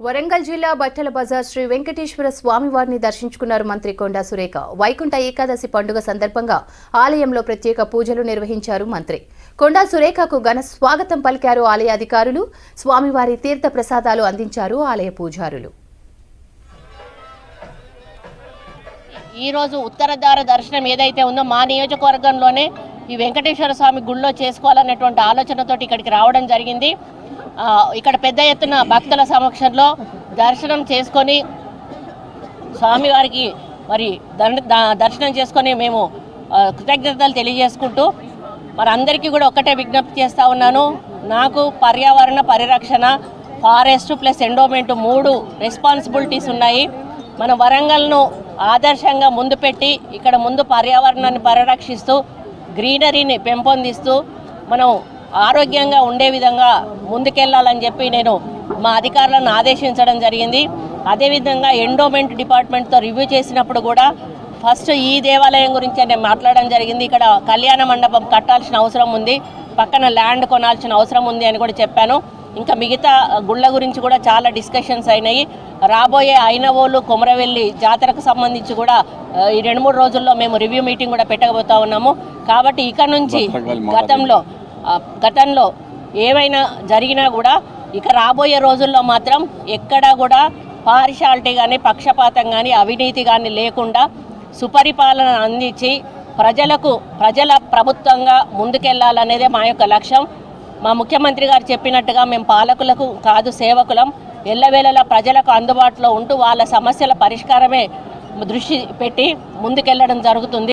వరంగల్ జిల్లా బట్టల బజార్ శ్రీ వెంకటేశ్వర స్వామివారిని దర్శించుకున్నారు మంత్రి కొండా సురేఖ. వైకుంఠ ఏకాదశి పండుగ సందర్భంగా ఆలయంలో ప్రత్యేక పూజలు నిర్వహించారు మంత్రి. కొండా సురేఖకు ఘన స్వాగతం పలికారు ఆలయ అధికారులు. స్వామివారి తీర్థ ప్రసాదాలు అందించారు ఆలయ పూజారులు. ఈ రోజు ఉత్తరద్వార దర్శనం ఏదైతే ఉందో మా నియోజకవర్గంలోనే ఈ వెంకటేశ్వర స్వామి గుళ్ళో చేసుకోవాలనేటువంటి ఆలోచనతోటి ఇక్కడికి రావడం జరిగింది. ఇక్కడ పెద్ద ఎత్తున భక్తుల సమక్షంలో దర్శనం చేసుకొని స్వామివారికి మరి దర్శనం చేసుకొని మేము కృతజ్ఞతలు తెలియజేసుకుంటూ మరి అందరికీ కూడా ఒక్కటే విజ్ఞప్తి చేస్తూ ఉన్నాను. నాకు పర్యావరణ పరిరక్షణ, ఫారెస్ట్ ప్లస్ ఎండోమెంట్ 3 రెస్పాన్సిబిలిటీస్ ఉన్నాయి. మన వరంగల్ను ఆదర్శంగా ముందు పెట్టి ఇక్కడ ముందు పర్యావరణాన్ని పరిరక్షిస్తూ గ్రీనరీని పెంపొందిస్తూ మనం ఆరోగ్యంగా ఉండే విధంగా ముందుకెళ్లాలని చెప్పి నేను మా అధికారులను ఆదేశించడం జరిగింది. అదేవిధంగా ఎండోమెంట్ డిపార్ట్మెంట్తో రివ్యూ చేసినప్పుడు కూడా ఫస్ట్ ఈ దేవాలయం గురించి నేను మాట్లాడడం జరిగింది. ఇక్కడ కళ్యాణ మండపం కట్టాల్సిన అవసరం ఉంది, పక్కన ల్యాండ్ కొనాల్సిన అవసరం ఉంది అని కూడా చెప్పాను. ఇంకా మిగతా గుళ్ళ గురించి కూడా చాలా డిస్కషన్స్ అయినాయి. రాబోయే ఐనవోలు కొమరవెల్లి జాతరకు సంబంధించి కూడా ఈ 2-3 రోజుల్లో మేము రివ్యూ మీటింగ్ కూడా పెట్టబోతా ఉన్నాము. కాబట్టి ఇక నుంచి గతంలో ఏవైనా జరిగినా కూడా ఇక రాబోయే రోజుల్లో మాత్రం ఎక్కడా కూడా పార్షాలిటీ కానీ పక్షపాతం కానీ అవినీతి కానీ లేకుండా సుపరిపాలన అందించి ప్రజల ప్రభుత్వంగా ముందుకెళ్లాలనేదే మా యొక్క లక్ష్యం. మా ముఖ్యమంత్రి గారు చెప్పినట్టుగా మేము పాలకులకు కాదు సేవకులం, ఎల్లవేళలా ప్రజలకు అందుబాటులో ఉంటూ వాళ్ళ సమస్యల పరిష్కారమే దృష్టి పెట్టి ముందుకెళ్లడం జరుగుతుంది.